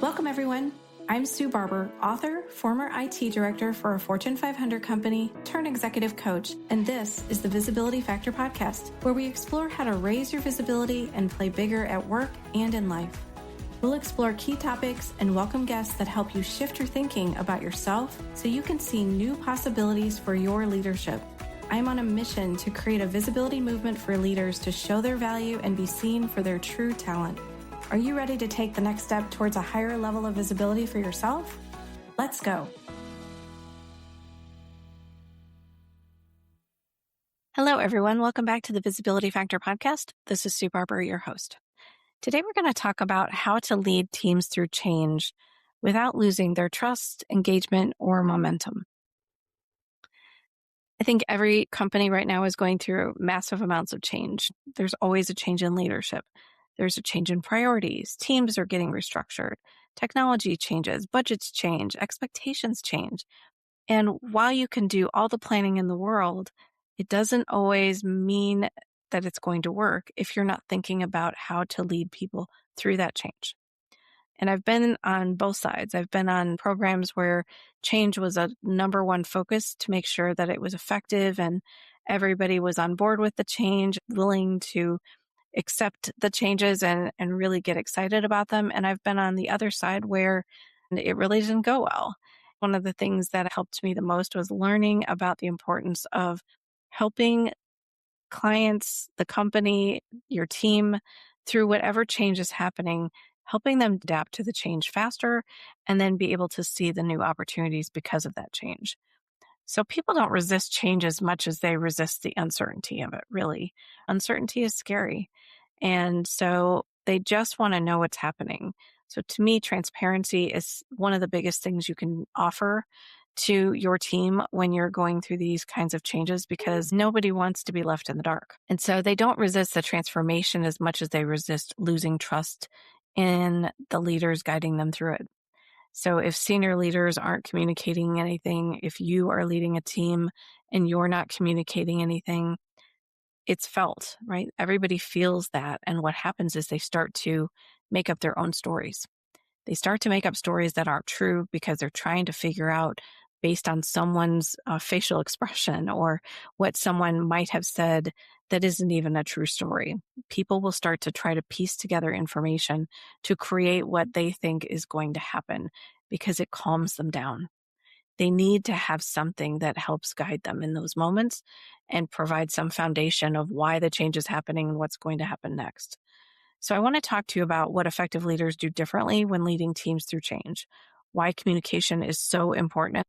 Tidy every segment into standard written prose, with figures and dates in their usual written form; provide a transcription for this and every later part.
Welcome, everyone. I'm Sue Barber, author, former IT director for a Fortune 500 company, turned executive coach, and this is the Visibility Factor podcast, where we explore how to raise your visibility and play bigger at work and in life. We'll explore key topics and welcome guests that help you shift your thinking about yourself so you can see new possibilities for your leadership. I'm on a mission to create a visibility movement for leaders to show their value and be seen for their true talent. Are you ready to take the next step towards a higher level of visibility for yourself? Let's go. Hello, everyone. Welcome back to the Visibility Factor podcast. This is Sue Barber, your host. Today, we're going to talk about how to lead teams through change without losing their trust, engagement, or momentum. I think every company right now is going through massive amounts of change. There's always a change in leadership. There's a change in priorities. Teams are getting restructured. Technology changes. Budgets change. Expectations change. And while you can do all the planning in the world, it doesn't always mean that it's going to work if you're not thinking about how to lead people through that change. And I've been on both sides. I've been on programs where change was a number one focus to make sure that it was effective and everybody was on board with the change, willing to accept the changes and really get excited about them. And I've been on the other side where it really didn't go well. One of the things that helped me the most was learning about the importance of helping clients, the company, your team through whatever change is happening, helping them adapt to the change faster and then be able to see the new opportunities because of that change. So people don't resist change as much as they resist the uncertainty of it, really. Uncertainty is scary. And so they just want to know what's happening. So to me, transparency is one of the biggest things you can offer to your team when you're going through these kinds of changes, because nobody wants to be left in the dark. And so they don't resist the transformation as much as they resist losing trust in the leaders guiding them through it. So if senior leaders aren't communicating anything, if you are leading a team and you're not communicating anything, it's felt, right? Everybody feels that. And what happens is they start to make up their own stories. They start to make up stories that aren't true because they're trying to figure out based on someone's facial expression or what someone might have said that isn't even a true story. People will start to try to piece together information to create what they think is going to happen because it calms them down. They need to have something that helps guide them in those moments and provide some foundation of why the change is happening and what's going to happen next. So I want to talk to you about what effective leaders do differently when leading teams through change, why communication is so important,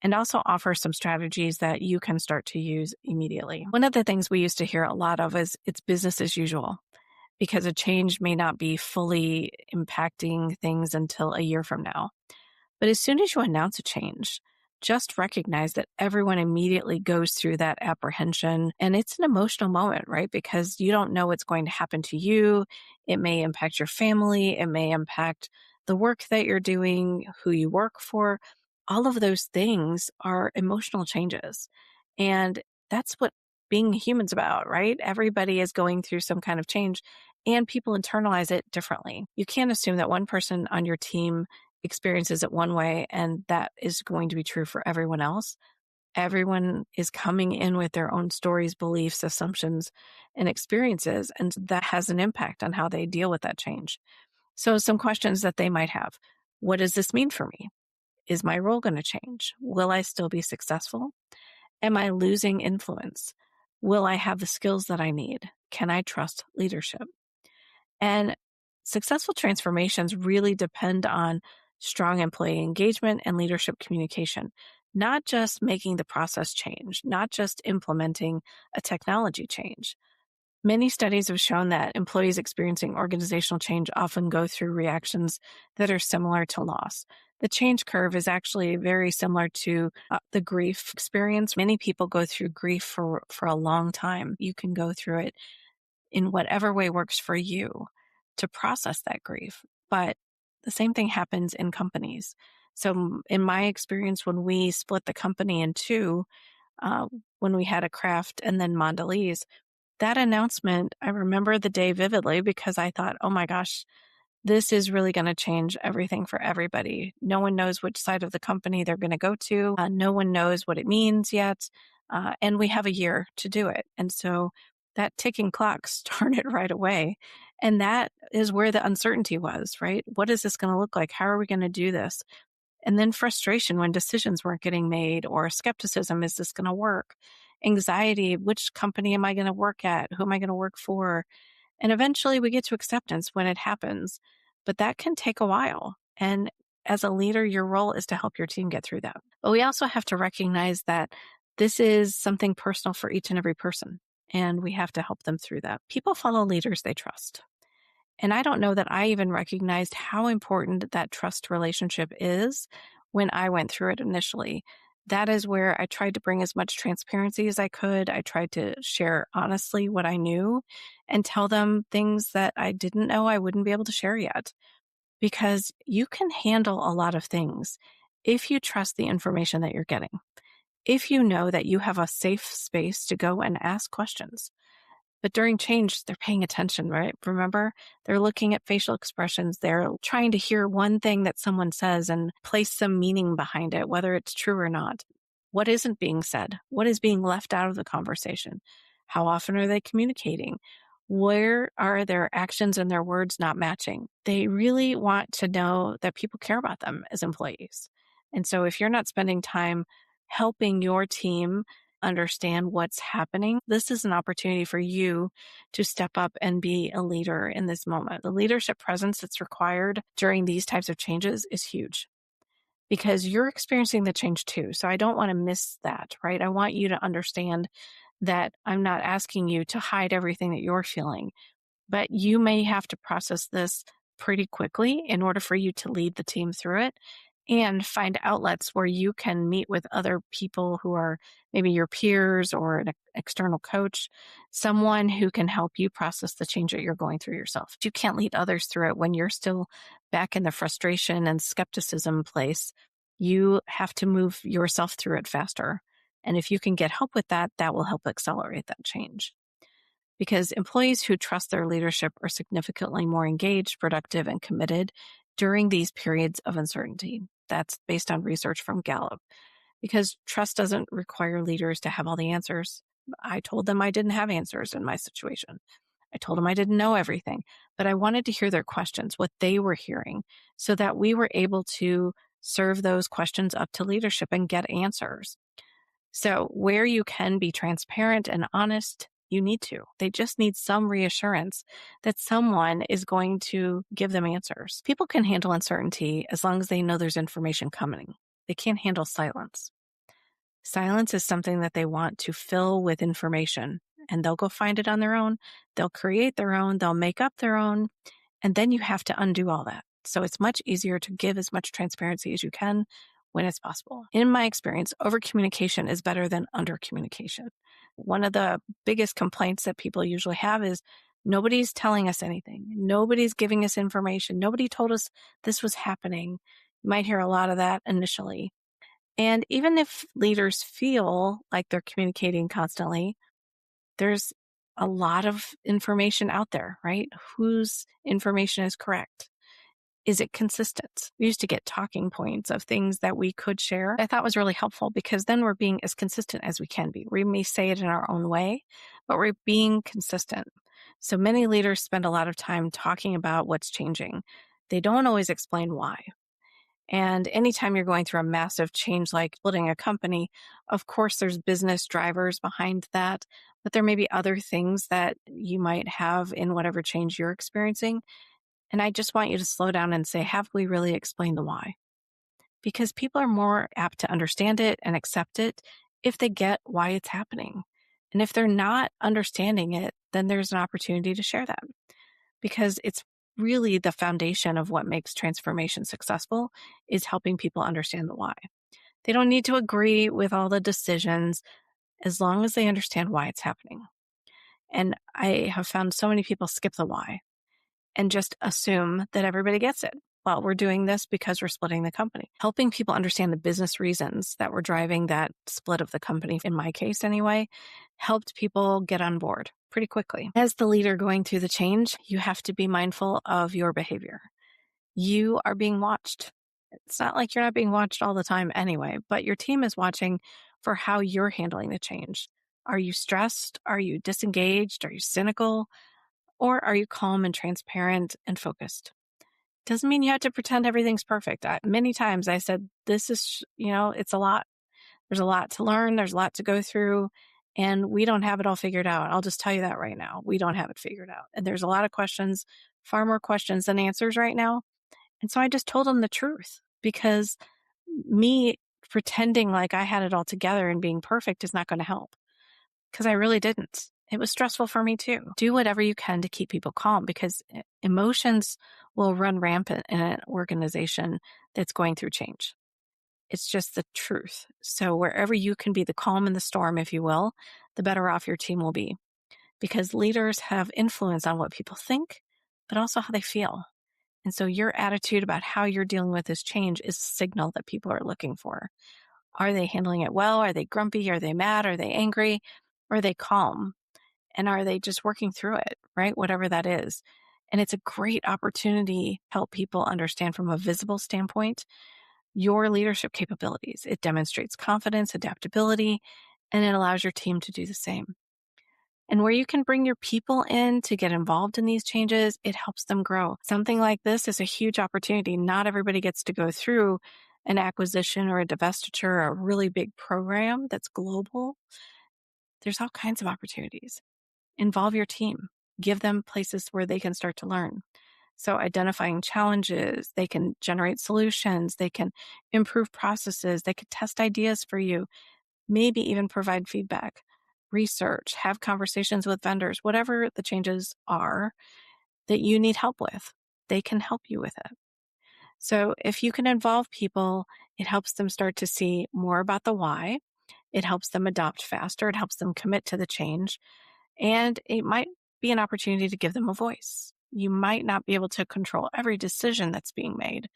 and also offer some strategies that you can start to use immediately. One of the things we used to hear a lot of is it's business as usual, because a change may not be fully impacting things until a year from now. But as soon as you announce a change, just recognize that everyone immediately goes through that apprehension. And it's an emotional moment, right? Because you don't know what's going to happen to you. It may impact your family. It may impact the work that you're doing, who you work for. All of those things are emotional changes. And that's what being human's about, right? Everybody is going through some kind of change and people internalize it differently. You can't assume that one person on your team experiences it one way and that is going to be true for everyone else. Everyone is coming in with their own stories, beliefs, assumptions, and experiences, and that has an impact on how they deal with that change. So some questions that they might have. What does this mean for me? Is my role going to change? Will I still be successful? Am I losing influence? Will I have the skills that I need? Can I trust leadership? And successful transformations really depend on strong employee engagement and leadership communication, not just making the process change, not just implementing a technology change. Many studies have shown that employees experiencing organizational change often go through reactions that are similar to loss. The change curve is actually very similar to the grief experience. Many people go through grief for a long time. You can go through it in whatever way works for you to process that grief. But the same thing happens in companies. So in my experience, when we split the company in two, when we had a Kraft and then Mondelez, that announcement, I remember the day vividly because I thought, oh my gosh, this is really going to change everything for everybody. No one knows which side of the company they're going to go to. No one knows what it means yet. And we have a year to do it. And so that ticking clock started right away. And that is where the uncertainty was, right? What is this going to look like? How are we going to do this? And then frustration when decisions weren't getting made, or skepticism, is this going to work? Anxiety, which company am I going to work at? Who am I going to work for? And eventually we get to acceptance when it happens, but that can take a while. And as a leader, your role is to help your team get through that. But we also have to recognize that this is something personal for each and every person, and we have to help them through that. People follow leaders they trust. And I don't know that I even recognized how important that trust relationship is when I went through it initially. That is where I tried to bring as much transparency as I could. I tried to share honestly what I knew and tell them things that I didn't know I wouldn't be able to share yet. Because you can handle a lot of things if you trust the information that you're getting. If you know that you have a safe space to go and ask questions. But during change, they're paying attention, right? Remember, they're looking at facial expressions. They're trying to hear one thing that someone says and place some meaning behind it, whether it's true or not. What isn't being said? What is being left out of the conversation? How often are they communicating? Where are their actions and their words not matching? They really want to know that people care about them as employees. And so if you're not spending time helping your team understand what's happening, this is an opportunity for you to step up and be a leader in this moment. The leadership presence that's required during these types of changes is huge because you're experiencing the change too. So I don't want to miss that, right? I want you to understand that I'm not asking you to hide everything that you're feeling, but you may have to process this pretty quickly in order for you to lead the team through it and find outlets where you can meet with other people who are maybe your peers or an external coach, someone who can help you process the change that you're going through yourself. You can't lead others through it when you're still back in the frustration and skepticism place. You have to move yourself through it faster. And if you can get help with that, that will help accelerate that change. Because employees who trust their leadership are significantly more engaged, productive, and committed during these periods of uncertainty. That's based on research from Gallup. Because trust doesn't require leaders to have all the answers. I told them I didn't have answers in my situation. I told them I didn't know everything, but I wanted to hear their questions, what they were hearing, so that we were able to serve those questions up to leadership and get answers. So where you can be transparent and honest, you need to. They just need some reassurance that someone is going to give them answers. People can handle uncertainty as long as they know there's information coming. They can't handle silence. Silence is something that they want to fill with information, and they'll go find it on their own. They'll create their own. They'll make up their own. And then you have to undo all that. So it's much easier to give as much transparency as you can when it's possible. In my experience, over-communication is better than under-communication. One of the biggest complaints that people usually have is nobody's telling us anything. Nobody's giving us information. Nobody told us this was happening. You might hear a lot of that initially. And even if leaders feel like they're communicating constantly, there's a lot of information out there, right? Whose information is correct? Is it consistent? We used to get talking points of things that we could share. I thought was really helpful because then we're being as consistent as we can be. We may say it in our own way, but we're being consistent. So many leaders spend a lot of time talking about what's changing. They don't always explain why. And anytime you're going through a massive change like splitting a company, of course, there's business drivers behind that, but there may be other things that you might have in whatever change you're experiencing. And I just want you to slow down and say, have we really explained the why? Because people are more apt to understand it and accept it if they get why it's happening. And if they're not understanding it, then there's an opportunity to share that. Because it's really the foundation of what makes transformation successful is helping people understand the why. They don't need to agree with all the decisions as long as they understand why it's happening. And I have found so many people skip the why and just assume that everybody gets it. Well, we're doing this because we're splitting the company. Helping people understand the business reasons that were driving that split of the company, in my case anyway, helped people get on board pretty quickly. As the leader going through the change, you have to be mindful of your behavior. You are being watched. It's not like you're not being watched all the time anyway, but your team is watching for how you're handling the change. Are you stressed? Are you disengaged? Are you cynical? Or are you calm and transparent and focused? Doesn't mean you have to pretend everything's perfect. Many times I said, this is, it's a lot. There's a lot to learn. There's a lot to go through. And we don't have it all figured out. I'll just tell you that right now. We don't have it figured out. And there's a lot of questions, far more questions than answers right now. And so I just told them the truth, because me pretending like I had it all together and being perfect is not going to help, because I really didn't. It was stressful for me too. Do whatever you can to keep people calm, because emotions will run rampant in an organization that's going through change. It's just the truth. So wherever you can be the calm in the storm, if you will, the better off your team will be, because leaders have influence on what people think, but also how they feel. And so your attitude about how you're dealing with this change is a signal that people are looking for. Are they handling it well? Are they grumpy? Are they mad? Are they angry? Or are they calm? And are they just working through it, right? Whatever that is. And it's a great opportunity to help people understand from a visible standpoint your leadership capabilities. It demonstrates confidence, adaptability, and it allows your team to do the same. And where you can bring your people in to get involved in these changes, it helps them grow. Something like this is a huge opportunity. Not everybody gets to go through an acquisition or a divestiture or a really big program that's global. There's all kinds of opportunities. Involve your team. Give them places where they can start to learn. So identifying challenges, they can generate solutions, they can improve processes, they could test ideas for you, maybe even provide feedback, research, have conversations with vendors, whatever the changes are that you need help with, they can help you with it. So if you can involve people, it helps them start to see more about the why. It helps them adopt faster. It helps them commit to the change. And it might be an opportunity to give them a voice. You might not be able to control every decision that's being made,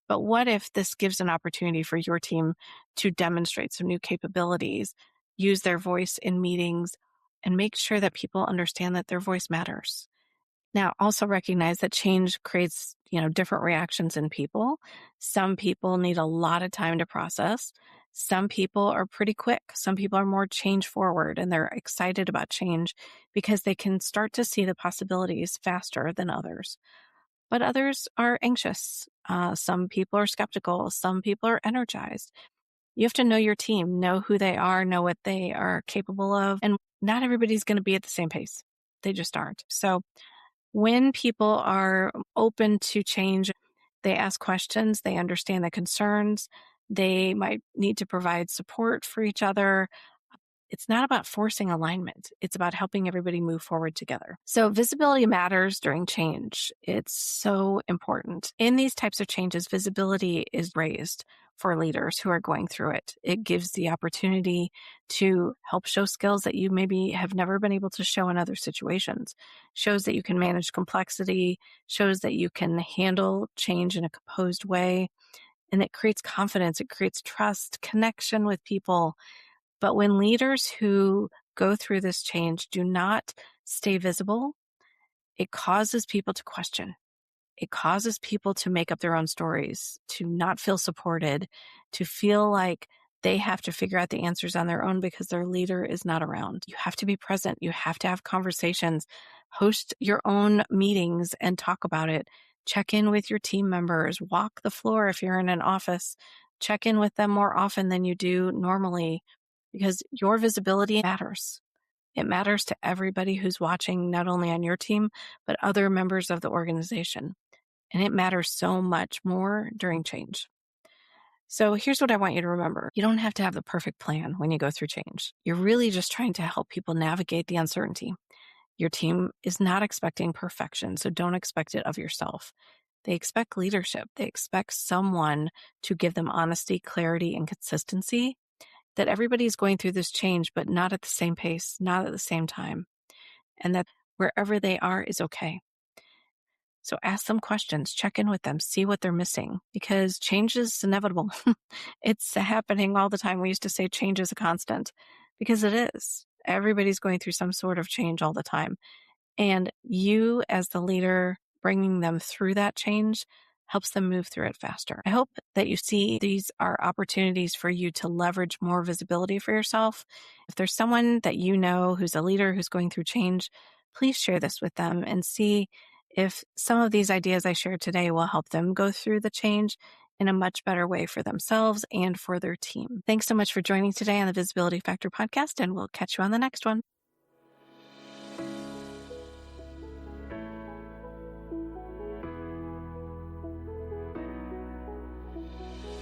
but what if this gives an opportunity for your team to demonstrate some new capabilities, use their voice in meetings, and make sure that people understand that their voice matters? Now, also recognize that change creates, different reactions in people. Some people need a lot of time to process. Some people are pretty quick. Some people are more change forward and they're excited about change because they can start to see the possibilities faster than others. But others are anxious. Some people are skeptical. Some people are energized. You have to know your team, know who they are, know what they are capable of. And not everybody's going to be at the same pace. They just aren't. So when people are open to change, they ask questions, they understand the concerns, they might need to provide support for each other. It's not about forcing alignment. It's about helping everybody move forward together. So visibility matters during change. It's so important. In these types of changes, visibility is raised for leaders who are going through it. It gives the opportunity to help show skills that you maybe have never been able to show in other situations. Shows that you can manage complexity, shows that you can handle change in a composed way. And it creates confidence. It creates trust, connection with people. But when leaders who go through this change do not stay visible, it causes people to question. It causes people to make up their own stories, to not feel supported, to feel like they have to figure out the answers on their own because their leader is not around. You have to be present. You have to have conversations, host your own meetings and talk about it. Check in with your team members, walk the floor if you're in an office, check in with them more often than you do normally, because your visibility matters. It matters to everybody who's watching, not only on your team, but other members of the organization. And it matters so much more during change. So here's what I want you to remember. You don't have to have the perfect plan when you go through change. You're really just trying to help people navigate the uncertainty. Your team is not expecting perfection, so don't expect it of yourself. They expect leadership. They expect someone to give them honesty, clarity, and consistency, that everybody is going through this change, but not at the same pace, not at the same time, and that wherever they are is okay. So ask them questions, check in with them, see what they're missing, because change is inevitable. It's happening all the time. We used to say change is a constant, because it is. Everybody's going through some sort of change all the time. And you, as the leader, bringing them through that change helps them move through it faster. I hope that you see these are opportunities for you to leverage more visibility for yourself. If there's someone that you know who's a leader who's going through change, please share this with them and see if some of these ideas I shared today will help them go through the change in a much better way for themselves and for their team. Thanks so much for joining today on the Visibility Factor podcast, and we'll catch you on the next one.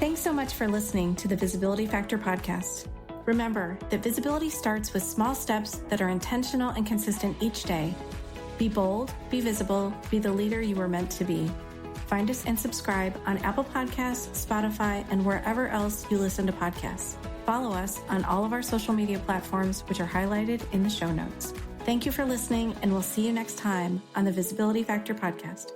Thanks so much for listening to the Visibility Factor podcast. Remember that visibility starts with small steps that are intentional and consistent each day. Be bold, be visible, be the leader you were meant to be. Find us and subscribe on Apple Podcasts, Spotify, and wherever else you listen to podcasts. Follow us on all of our social media platforms, which are highlighted in the show notes. Thank you for listening, and we'll see you next time on the Visibility Factor podcast.